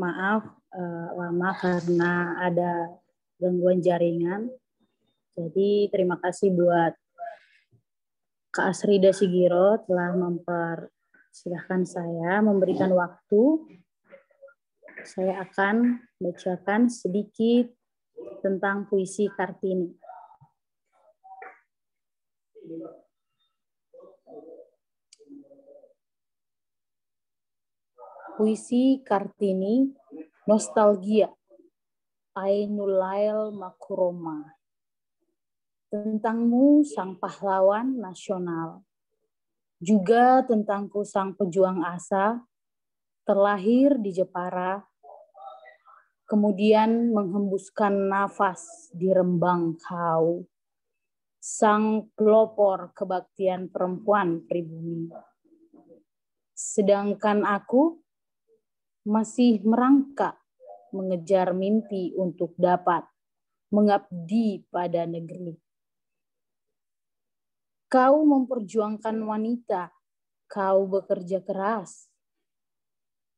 maaf lama karena ada gangguan jaringan. Jadi terima kasih buat Kak Asrida Sigiro telah mempersilahkan saya memberikan waktu. Saya akan bacakan sedikit tentang puisi Kartini. Puisi Kartini, Nostalgia, Ainul Lail Makuroma. Tentangmu sang pahlawan nasional, juga tentangku sang pejuang asa, terlahir di Jepara, kemudian menghembuskan nafas di Rembang Kau, sang pelopor kebaktian perempuan pribumi. Sedangkan aku masih merangkak mengejar mimpi untuk dapat mengabdi pada negeri. Kau memperjuangkan wanita, kau bekerja keras.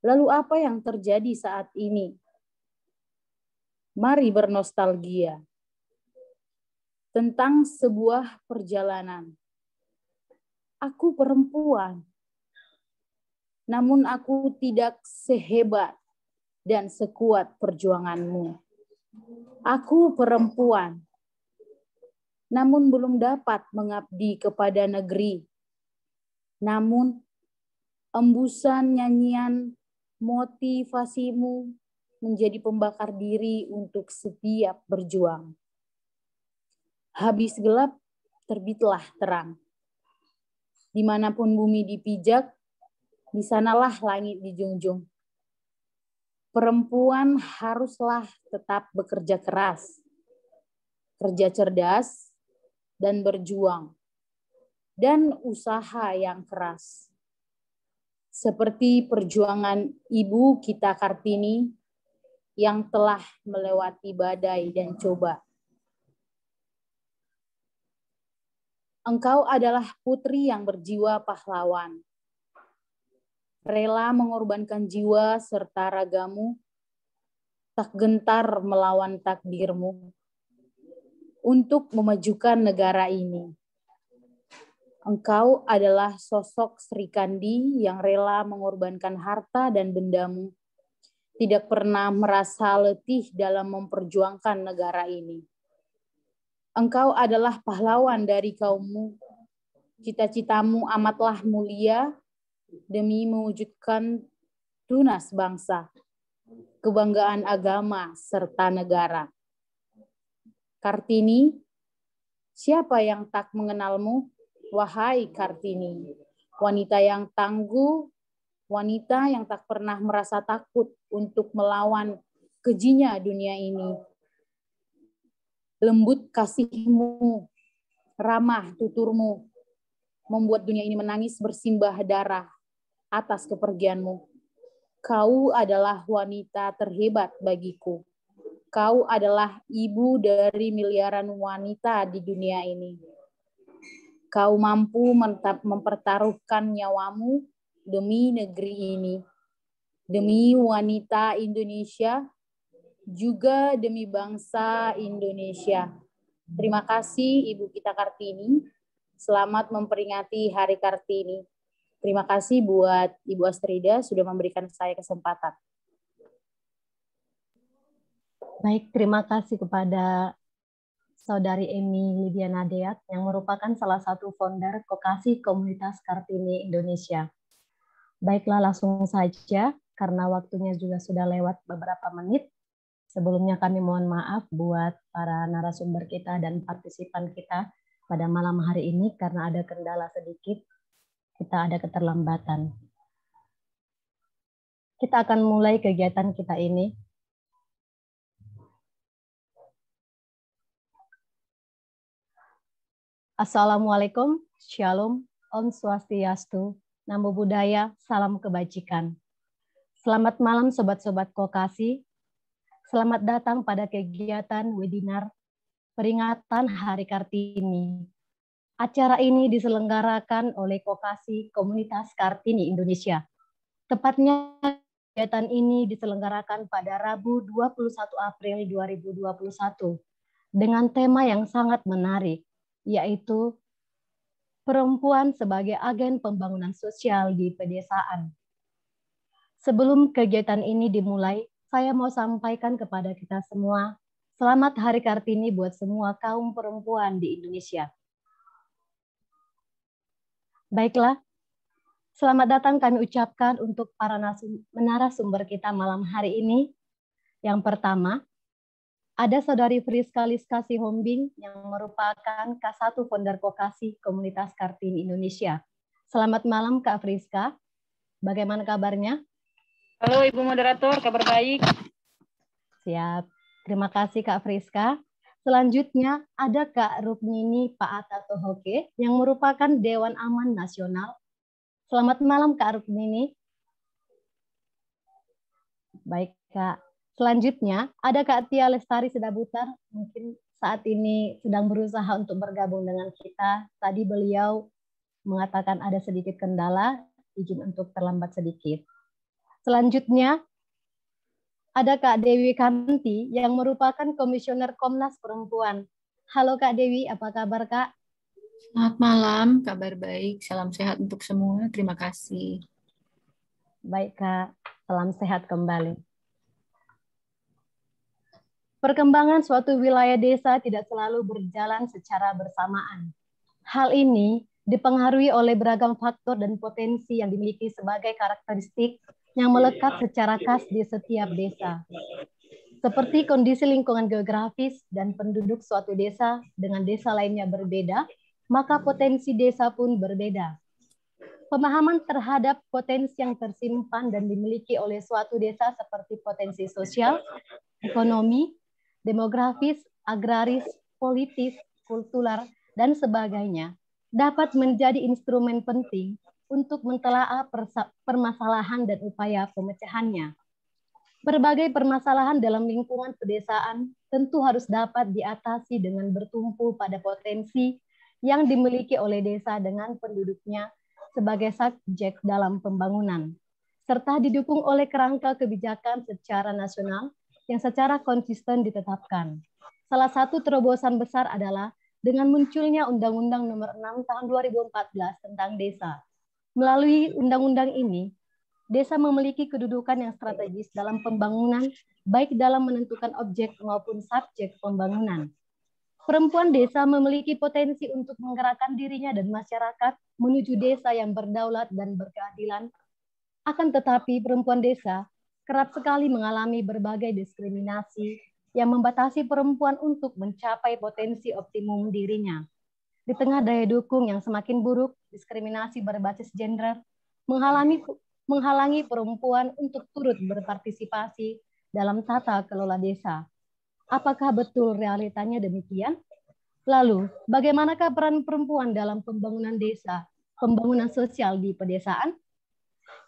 Lalu apa yang terjadi saat ini? Mari bernostalgia tentang sebuah perjalanan. Aku perempuan, namun aku tidak sehebat dan sekuat perjuanganmu. Aku perempuan, namun belum dapat mengabdi kepada negeri. Namun, embusan nyanyian motivasimu menjadi pembakar diri untuk setiap berjuang. Habis gelap, terbitlah terang. Dimanapun bumi dipijak, di sanalah langit dijunjung. Perempuan haruslah tetap bekerja keras, kerja cerdas, dan berjuang, dan usaha yang keras. Seperti perjuangan ibu kita Kartini yang telah melewati badai dan coba. Engkau adalah putri yang berjiwa pahlawan, rela mengorbankan jiwa serta ragamu, tak gentar melawan takdirmu, untuk memajukan negara ini. Engkau adalah sosok Sri Kandi yang rela mengorbankan harta dan bendamu, tidak pernah merasa letih dalam memperjuangkan negara ini. Engkau adalah pahlawan dari kaummu, cita-citamu amatlah mulia demi mewujudkan tunas bangsa, kebanggaan agama, serta negara. Kartini, siapa yang tak mengenalmu? Wahai Kartini, wanita yang tangguh, wanita yang tak pernah merasa takut untuk melawan kejinya dunia ini. Lembut kasihmu, ramah tuturmu, membuat dunia ini menangis bersimbah darah atas kepergianmu. Kau adalah wanita terhebat bagiku. Kau adalah ibu dari miliaran wanita di dunia ini. Kau mampu mempertaruhkan nyawamu demi negeri ini, demi wanita Indonesia, juga demi bangsa Indonesia. Terima kasih Ibu kita Kartini. Selamat memperingati Hari Kartini. Terima kasih buat Ibu Astrida sudah memberikan saya kesempatan. Baik, terima kasih kepada Saudari Emi Lydia Nadeat yang merupakan salah satu founder Kokasi Komunitas Kartini Indonesia. Baiklah, langsung saja karena waktunya juga sudah lewat beberapa menit. Sebelumnya kami mohon maaf buat para narasumber kita dan partisipan kita pada malam hari ini karena ada kendala sedikit, kita ada keterlambatan. Kita akan mulai kegiatan kita ini. Assalamualaikum, Shalom, Om Swastiastu, Namo Buddhaya, Salam Kebajikan. Selamat malam Sobat-Sobat Kokasi. Selamat datang pada kegiatan webinar peringatan Hari Kartini. Acara ini diselenggarakan oleh Kokasi Komunitas Kartini Indonesia. Tepatnya kegiatan ini diselenggarakan pada Rabu 21 April 2021 dengan tema yang sangat menarik, yaitu perempuan sebagai agen pembangunan sosial di pedesaan. Sebelum kegiatan ini dimulai, saya mau sampaikan kepada kita semua, selamat Hari Kartini buat semua kaum perempuan di Indonesia. Baiklah, selamat datang kami ucapkan untuk para narasumber kita malam hari ini. Yang pertama, ada Saudari Friska Liska Sihombing yang merupakan K1 Founder Vokasi Komunitas Kartini Indonesia. Selamat malam Kak Friska, bagaimana kabarnya? Halo Ibu Moderator, kabar baik. Siap, terima kasih Kak Friska. Selanjutnya ada Kak Rukmini Pak Atato Hoke yang merupakan Dewan Aman Nasional. Selamat malam Kak Rukmini. Baik Kak. Selanjutnya ada Kak Tia Lestari Sedabutar, mungkin saat ini sedang berusaha untuk bergabung dengan kita. Tadi beliau mengatakan ada sedikit kendala, izin untuk terlambat sedikit. Selanjutnya ada Kak Dewi Kanti yang merupakan Komisioner Komnas Perempuan. Halo Kak Dewi, apa kabar Kak? Selamat malam, kabar baik. Salam sehat untuk semua. Terima kasih. Baik Kak, salam sehat kembali. Perkembangan suatu wilayah desa tidak selalu berjalan secara bersamaan. Hal ini dipengaruhi oleh beragam faktor dan potensi yang dimiliki sebagai karakteristik yang melekat secara khas di setiap desa. Seperti kondisi lingkungan geografis dan penduduk suatu desa dengan desa lainnya berbeda, maka potensi desa pun berbeda. Pemahaman terhadap potensi yang tersimpan dan dimiliki oleh suatu desa seperti potensi sosial, ekonomi, demografis, agraris, politis, kultural, dan sebagainya dapat menjadi instrumen penting untuk mentelaah permasalahan dan upaya pemecahannya. Berbagai permasalahan dalam lingkungan pedesaan tentu harus dapat diatasi dengan bertumpu pada potensi yang dimiliki oleh desa dengan penduduknya sebagai subjek dalam pembangunan, serta didukung oleh kerangka kebijakan secara nasional yang secara konsisten ditetapkan. Salah satu terobosan besar adalah dengan munculnya Undang-Undang Nomor 6 Tahun 2014 tentang Desa. Melalui undang-undang ini, desa memiliki kedudukan yang strategis dalam pembangunan, baik dalam menentukan objek maupun subjek pembangunan. Perempuan desa memiliki potensi untuk menggerakkan dirinya dan masyarakat menuju desa yang berdaulat dan berkeadilan. Akan tetapi perempuan desa kerap sekali mengalami berbagai diskriminasi yang membatasi perempuan untuk mencapai potensi optimum dirinya. Di tengah daya dukung yang semakin buruk, diskriminasi berbasis gender menghalangi perempuan untuk turut berpartisipasi dalam tata kelola desa. Apakah betul realitanya demikian? Lalu, bagaimanakah peran perempuan dalam pembangunan desa, pembangunan sosial di pedesaan?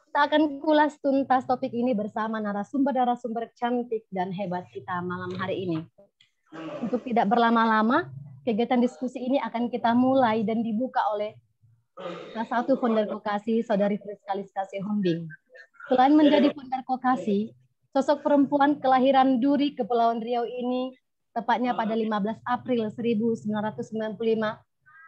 Kita akan kulas tuntas topik ini bersama narasumber-narasumber cantik dan hebat kita malam hari ini. Untuk tidak berlama-lama, kegiatan diskusi ini akan kita mulai dan dibuka oleh K1 Founder Vokasi, Saudari Friska Liska Sihombing. Selain menjadi Founder Vokasi, sosok perempuan kelahiran Duri, Kepulauan Riau ini, tepatnya pada 15 April 1995,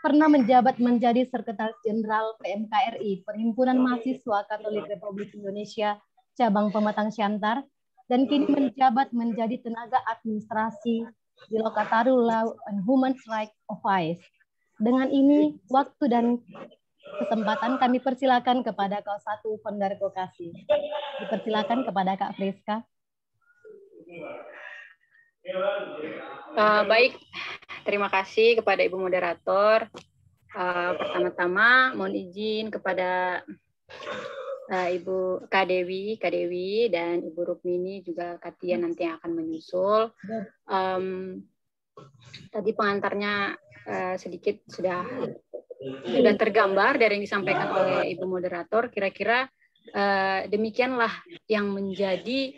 pernah menjabat menjadi Sekretaris Jenderal PMKRI, Perhimpunan Mahasiswa Katolik Republik Indonesia, Cabang Pematang Siantar, dan kini menjabat menjadi tenaga administrasi di Lokataru Law and Human Rights Office. Dengan ini, waktu dan kesempatan kami persilakan kepada K1 Founder Vokasi. Dipersilakan kepada Kak Friska. Baik, terima kasih kepada Ibu Moderator. Pertama-tama mohon izin kepada Ibu Kak Dewi dan Ibu Rukmini juga Katia nanti yang akan menyusul. Tadi pengantarnya sedikit sudah tergambar dari yang disampaikan oleh Ibu Moderator. Kira-kira demikianlah yang menjadi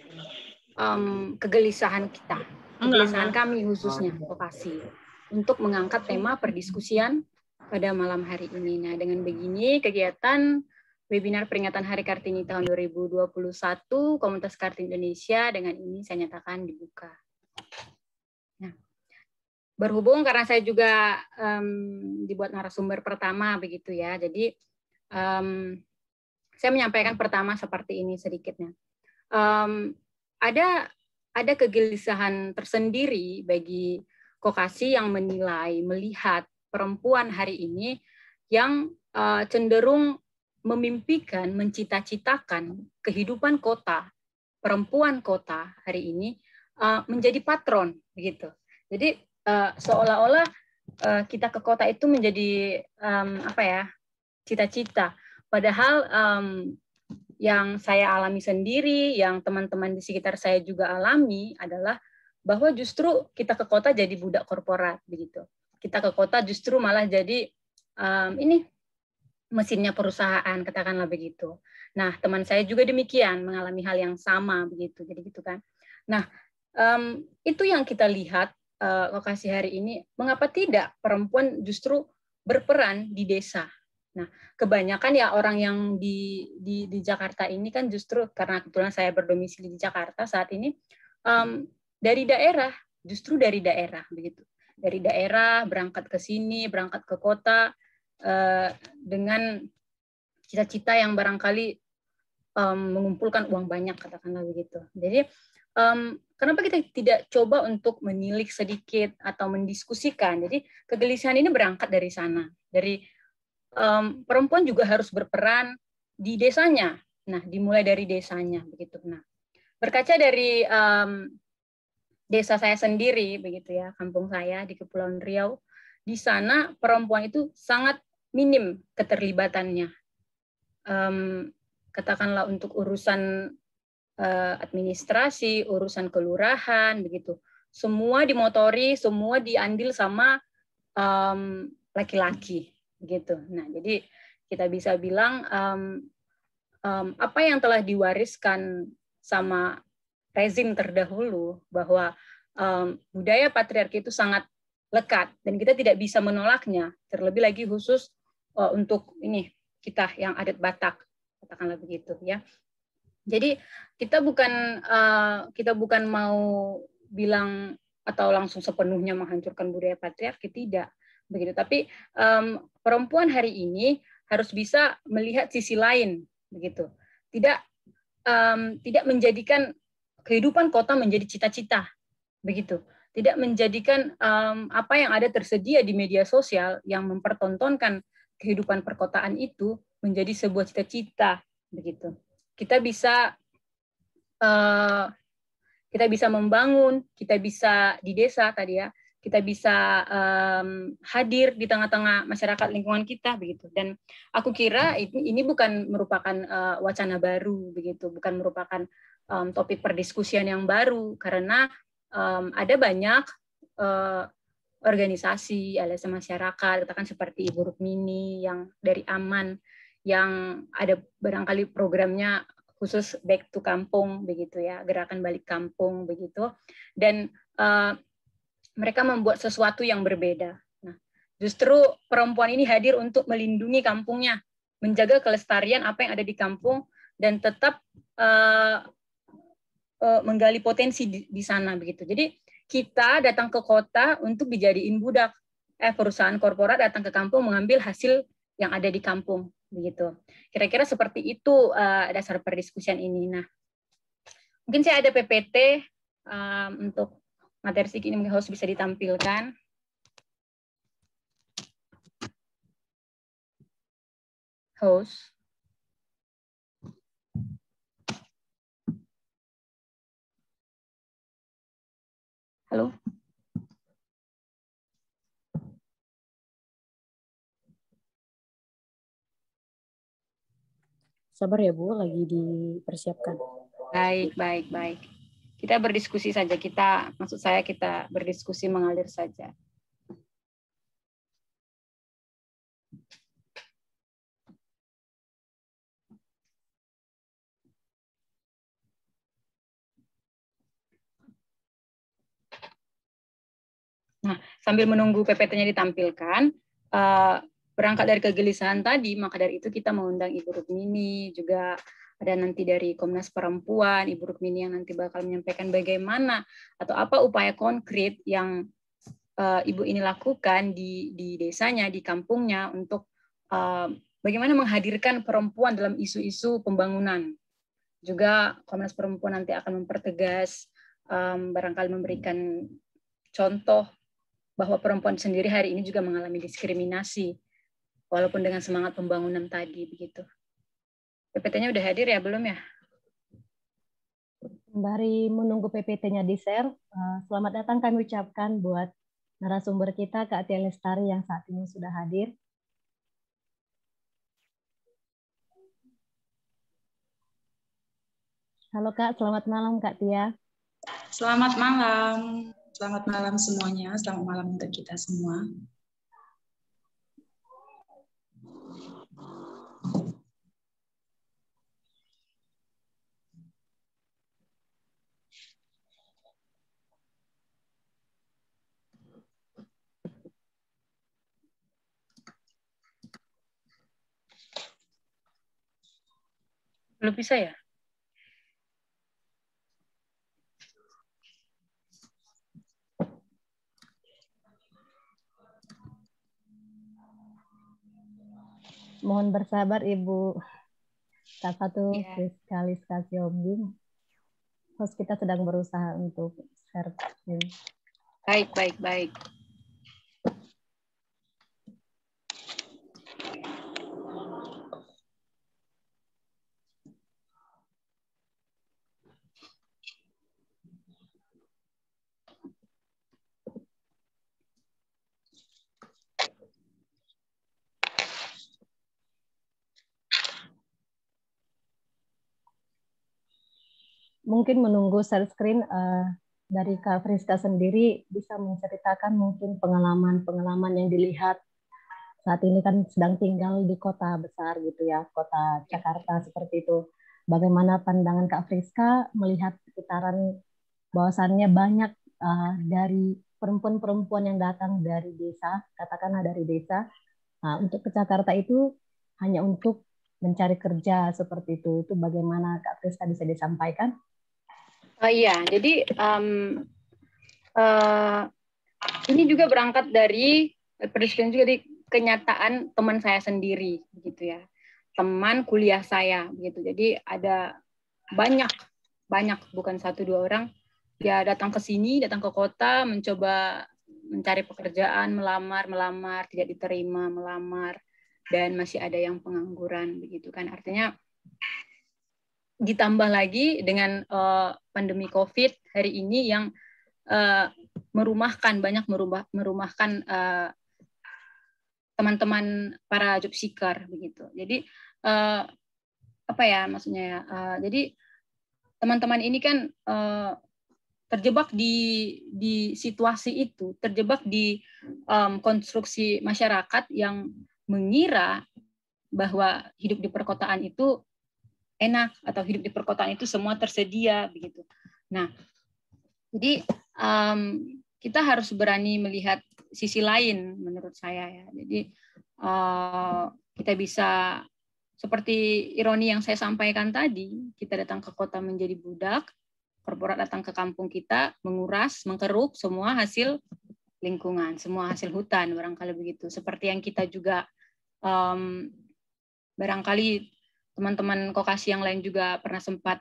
kegelisahan kita, kegelisahan kami khususnya vokasi untuk mengangkat tema perdiskusian pada malam hari ini. Nah, dengan begini kegiatan webinar peringatan Hari Kartini tahun 2021 Komunitas Kartini Indonesia dengan ini saya nyatakan dibuka. Nah, berhubung karena saya juga dibuat narasumber pertama begitu ya, jadi saya menyampaikan pertama seperti ini sedikitnya. Ada kegelisahan tersendiri bagi Kokasi yang melihat perempuan hari ini yang cenderung memimpikan, mencita-citakan kehidupan kota, perempuan kota hari ini menjadi patron, begitu. Jadi seolah-olah kita ke kota itu menjadi cita-cita. Padahal yang saya alami sendiri, yang teman-teman di sekitar saya juga alami adalah bahwa justru kita ke kota jadi budak korporat, begitu. Kita ke kota justru malah jadi mesinnya perusahaan, katakanlah begitu. Nah, teman saya juga demikian, mengalami hal yang sama, begitu. Jadi gitu kan. Nah, itu yang kita lihat lokasi hari ini. Mengapa tidak perempuan justru berperan di desa? Nah, kebanyakan ya orang yang di Jakarta ini kan justru karena kebetulan saya berdomisili di Jakarta saat ini dari daerah, justru dari daerah, begitu. Dari daerah berangkat ke sini, berangkat ke kota. Dengan cita-cita yang barangkali mengumpulkan uang banyak, katakanlah begitu. Jadi kenapa kita tidak coba untuk menilik sedikit atau mendiskusikan? Jadi kegelisahan ini berangkat dari sana, dari perempuan juga harus berperan di desanya. Nah, dimulai dari desanya, begitu. Nah, berkaca dari desa saya sendiri, begitu ya, kampung saya di Kepulauan Riau. Di sana perempuan itu sangat minim keterlibatannya. Katakanlah untuk urusan administrasi, urusan kelurahan, begitu. Semua dimotori, semua diambil sama laki-laki, begitu. Nah, jadi kita bisa bilang apa yang telah diwariskan sama rezim terdahulu bahwa budaya patriarki itu sangat lekat dan kita tidak bisa menolaknya, terlebih lagi khusus untuk ini kita yang adat Batak, katakanlah begitu ya. Jadi kita bukan mau bilang atau langsung sepenuhnya menghancurkan budaya patriarki, tidak begitu. Tapi perempuan hari ini harus bisa melihat sisi lain, begitu. Tidak menjadikan kehidupan kota menjadi cita-cita, begitu. Tidak menjadikan apa yang ada tersedia di media sosial yang mempertontonkan kehidupan perkotaan itu menjadi sebuah cita-cita, begitu. Kita bisa membangun, kita bisa di desa tadi ya, kita bisa hadir di tengah-tengah masyarakat lingkungan kita, begitu. Dan aku kira ini bukan merupakan wacana baru, begitu, bukan merupakan topik perdiskusian yang baru, karena ada banyak organisasi LSM masyarakat, katakan seperti Ibu Rukmini yang dari Aman, yang ada barangkali programnya khusus back to kampung, begitu ya, gerakan balik kampung, begitu. Dan mereka membuat sesuatu yang berbeda. Nah, justru perempuan ini hadir untuk melindungi kampungnya, menjaga kelestarian apa yang ada di kampung, dan tetap menggali potensi di sana, begitu. Jadi kita datang ke kota untuk dijadiin budak. Perusahaan korporat datang ke kampung mengambil hasil yang ada di kampung, begitu. Kira-kira seperti itu dasar perdiskusian ini. Nah, mungkin saya ada PPT untuk materi sedikit ini harus bisa ditampilkan. Host. Halo. Sabar ya Bu, lagi dipersiapkan. Baik. Kita berdiskusi saja. Maksud saya kita berdiskusi mengalir saja. Nah, sambil menunggu PPT-nya ditampilkan, berangkat dari kegelisahan tadi, maka dari itu kita mengundang Ibu Rukmini, juga ada nanti dari Komnas Perempuan, Ibu Rukmini yang nanti bakal menyampaikan bagaimana atau apa upaya konkret yang Ibu ini lakukan di desanya, di kampungnya untuk bagaimana menghadirkan perempuan dalam isu-isu pembangunan. Juga Komnas Perempuan nanti akan mempertegas, barangkali memberikan contoh bahwa perempuan sendiri hari ini juga mengalami diskriminasi, walaupun dengan semangat pembangunan tadi begitu. PPT-nya udah hadir ya, belum ya? Sembari menunggu PPT-nya di-share, selamat datang kami ucapkan buat narasumber kita, Kak Tia Lestari yang saat ini sudah hadir. Halo Kak, selamat malam Kak Tia. Selamat malam. Selamat malam semuanya. Selamat malam untuk kita semua. Belum bisa ya? Mohon bersabar Ibu K1 Yeah. Friska Siombing. Host kita sedang berusaha untuk share screen. Baik. Mungkin menunggu share screen, dari Kak Friska sendiri bisa menceritakan mungkin pengalaman yang dilihat saat ini kan sedang tinggal di kota besar gitu ya, kota Jakarta seperti itu. Bagaimana pandangan Kak Friska melihat sekitaran bahwasannya banyak dari perempuan-perempuan yang datang dari desa, katakanlah dari desa, untuk ke Jakarta itu hanya untuk mencari kerja seperti itu. Itu bagaimana Kak Friska bisa disampaikan? Iya, jadi ini juga berangkat dari berdasarkan juga di kenyataan teman saya sendiri, begitu ya, teman kuliah saya, begitu. Jadi ada banyak bukan 1-2 orang ya datang ke sini, datang ke kota, mencoba mencari pekerjaan, melamar, tidak diterima, melamar, dan masih ada yang pengangguran, begitu kan. Artinya ditambah lagi dengan pandemi COVID hari ini yang merumahkan teman-teman para job seeker begitu. Jadi apa ya maksudnya ya? Jadi teman-teman ini kan terjebak di situasi itu, terjebak di konstruksi masyarakat yang mengira bahwa hidup di perkotaan itu enak atau hidup di perkotaan itu semua tersedia begitu. Nah, jadi kita harus berani melihat sisi lain menurut saya ya. Jadi kita bisa seperti ironi yang saya sampaikan tadi, kita datang ke kota menjadi budak, korporat datang ke kampung kita menguras, mengkeruk semua hasil lingkungan, semua hasil hutan barangkali begitu. Seperti yang kita juga barangkali teman-teman Kokasi yang lain juga pernah sempat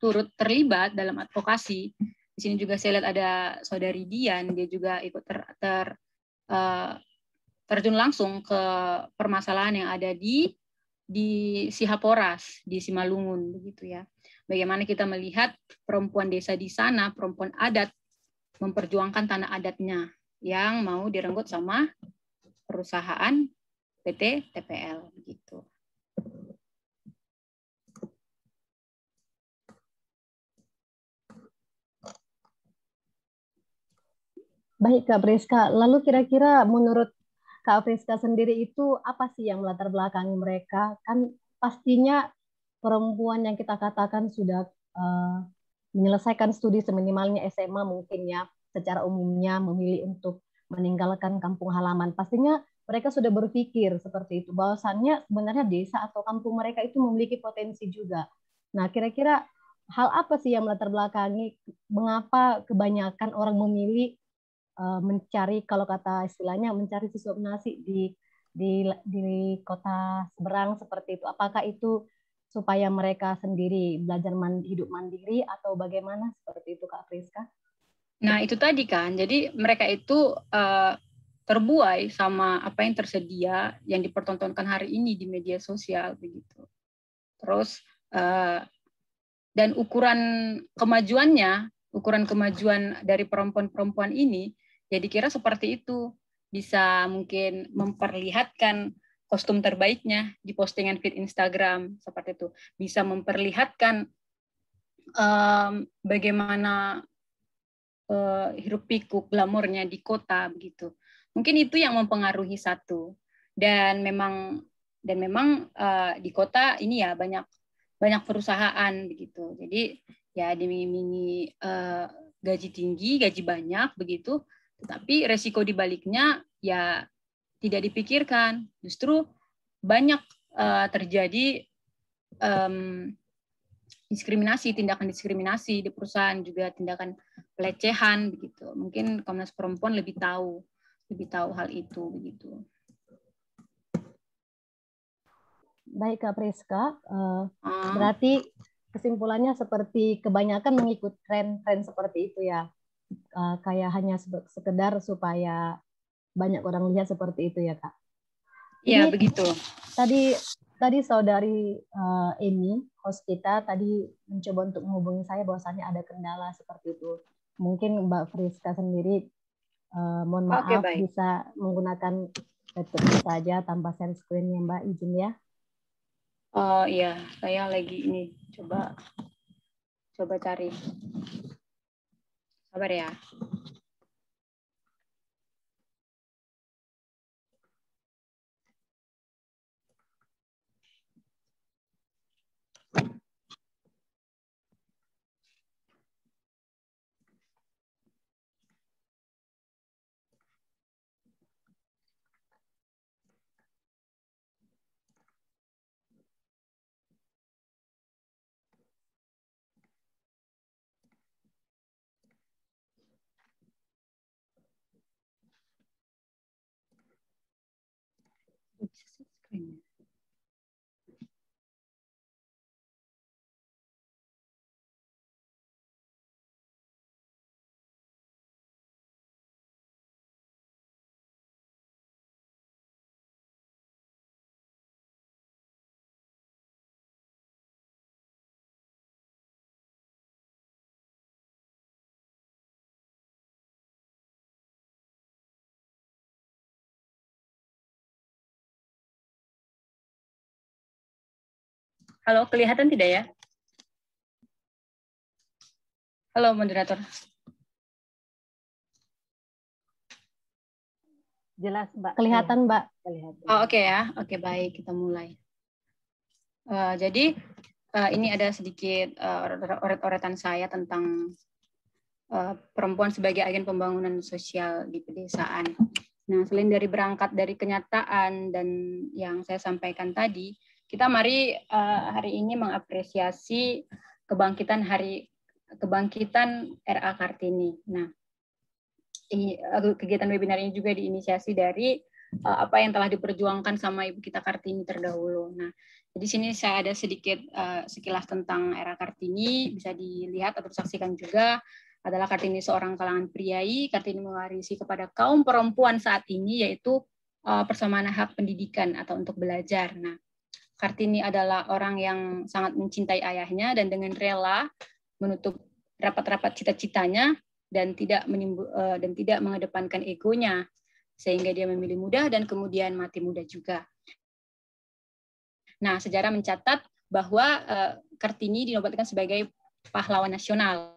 turut terlibat dalam advokasi. Di sini juga saya lihat ada saudari Dian, dia juga ikut terjun langsung ke permasalahan yang ada di Sihaporas, di Simalungun begitu ya. Bagaimana kita melihat perempuan desa di sana, perempuan adat memperjuangkan tanah adatnya yang mau direnggut sama perusahaan PT TPL begitu. Baik Kak Friska, lalu kira-kira menurut Kak Friska sendiri itu apa sih yang melatar belakangi mereka? Kan pastinya perempuan yang kita katakan sudah menyelesaikan studi seminimalnya SMA mungkin ya, secara umumnya memilih untuk meninggalkan kampung halaman. Pastinya mereka sudah berpikir seperti itu, bahwasannya sebenarnya desa atau kampung mereka itu memiliki potensi juga. Nah, kira-kira hal apa sih yang melatar belakangi mengapa kebanyakan orang memilih mencari, kalau kata istilahnya, mencari sesuap nasi di kota seberang seperti itu? Apakah itu supaya mereka sendiri belajar hidup mandiri atau bagaimana seperti itu, Kak Friska? Nah, itu tadi kan, jadi mereka itu terbuai sama apa yang tersedia, yang dipertontonkan hari ini di media sosial begitu. Terus dan ukuran kemajuan dari perempuan-perempuan ini, ya dikira seperti itu, bisa mungkin memperlihatkan kostum terbaiknya di postingan feed Instagram seperti itu, bisa memperlihatkan bagaimana hiruk pikuk glamornya di kota begitu. Mungkin itu yang mempengaruhi satu. Dan memang di kota ini ya banyak perusahaan begitu. Jadi ya diiming-imingi gaji tinggi, gaji banyak begitu. Tetapi resiko dibaliknya ya tidak dipikirkan. Justru banyak terjadi tindakan diskriminasi di perusahaan, juga tindakan pelecehan begitu. Mungkin Komnas Perempuan lebih tahu hal itu begitu. Baik, Kak Priska, berarti kesimpulannya seperti kebanyakan mengikut tren-tren seperti itu ya, kayak hanya sekedar supaya banyak orang lihat seperti itu ya, Kak? Iya, begitu. Tadi saudari Amy, host kita, tadi mencoba untuk menghubungi saya bahwasannya ada kendala seperti itu. Mungkin Mbak Friska sendiri, mohon maaf, bisa menggunakan laptop saja tanpa share screen ya, Mbak, izin ya. Oh iya, saya lagi ini coba cari. Sabar ya. Halo, kelihatan tidak ya? Halo, moderator. Jelas, Mbak. Kelihatan, Mbak. Oh, oke ya. Oke, baik. Kita mulai. Jadi, ini ada sedikit oret-oretan saya tentang perempuan sebagai agen pembangunan sosial di pedesaan. Nah, selain dari berangkat dari kenyataan dan yang saya sampaikan tadi, kita mari hari ini mengapresiasi kebangkitan RA Kartini. Nah, kegiatan webinar ini juga diinisiasi dari apa yang telah diperjuangkan sama Ibu kita Kartini terdahulu. Nah, di sini saya ada sedikit sekilas tentang RA Kartini, bisa dilihat atau disaksikan juga. Adalah Kartini seorang kalangan priai. Kartini mewarisi kepada kaum perempuan saat ini yaitu persamaan hak pendidikan atau untuk belajar. Nah, Kartini adalah orang yang sangat mencintai ayahnya dan dengan rela menutup rapat-rapat cita-citanya dan tidak mengedepankan egonya, sehingga dia memilih muda dan kemudian mati muda juga. Nah, sejarah mencatat bahwa Kartini dinobatkan sebagai pahlawan nasional.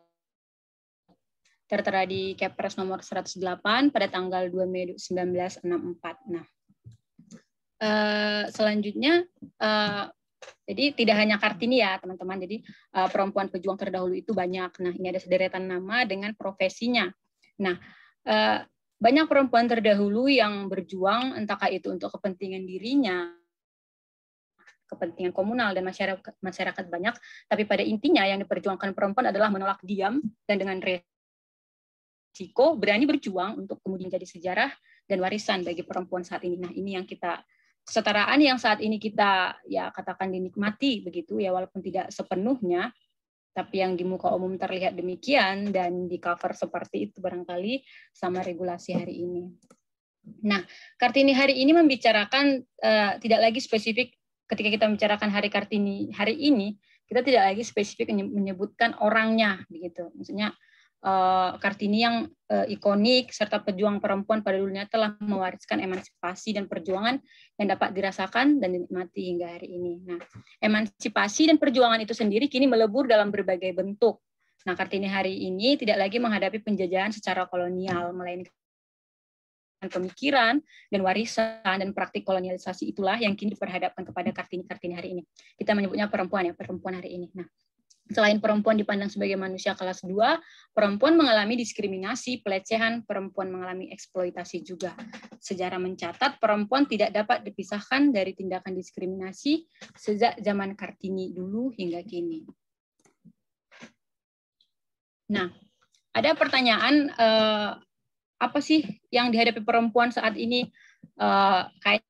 Tertera di Kepres nomor 108 pada tanggal 2 Mei 1964. Nah, selanjutnya, jadi tidak hanya Kartini ya teman-teman, jadi perempuan pejuang terdahulu itu banyak. Nah, ini ada sederetan nama dengan profesinya. Nah, banyak perempuan terdahulu yang berjuang, entahkah itu untuk kepentingan dirinya, kepentingan komunal dan masyarakat banyak, tapi pada intinya yang diperjuangkan perempuan adalah menolak diam dan dengan resiko berani berjuang untuk kemudian jadi sejarah dan warisan bagi perempuan saat ini. Nah, ini yang kita kesetaraan yang saat ini kita ya katakan dinikmati begitu ya, walaupun tidak sepenuhnya, tapi yang di muka umum terlihat demikian dan di cover seperti itu barangkali sama regulasi hari ini. Nah, Kartini hari ini membicarakan tidak lagi spesifik. Ketika kita membicarakan Hari Kartini hari ini, kita tidak lagi spesifik menyebutkan orangnya, begitu. Maksudnya Kartini yang ikonik serta pejuang perempuan pada dulunya telah mewariskan emansipasi dan perjuangan yang dapat dirasakan dan dinikmati hingga hari ini. Nah, emansipasi dan perjuangan itu sendiri kini melebur dalam berbagai bentuk. Nah, Kartini hari ini tidak lagi menghadapi penjajahan secara kolonial, melainkan pemikiran dan warisan dan praktik kolonialisasi itulah yang kini diperhadapkan kepada Kartini hari ini. Kita menyebutnya perempuan ya, perempuan hari ini. Nah, selain perempuan dipandang sebagai manusia kelas 2, perempuan mengalami diskriminasi, pelecehan, perempuan mengalami eksploitasi juga. Sejarah mencatat perempuan tidak dapat dipisahkan dari tindakan diskriminasi sejak zaman Kartini dulu hingga kini. Nah, ada pertanyaan apa sih yang dihadapi perempuan saat ini? Kayaknya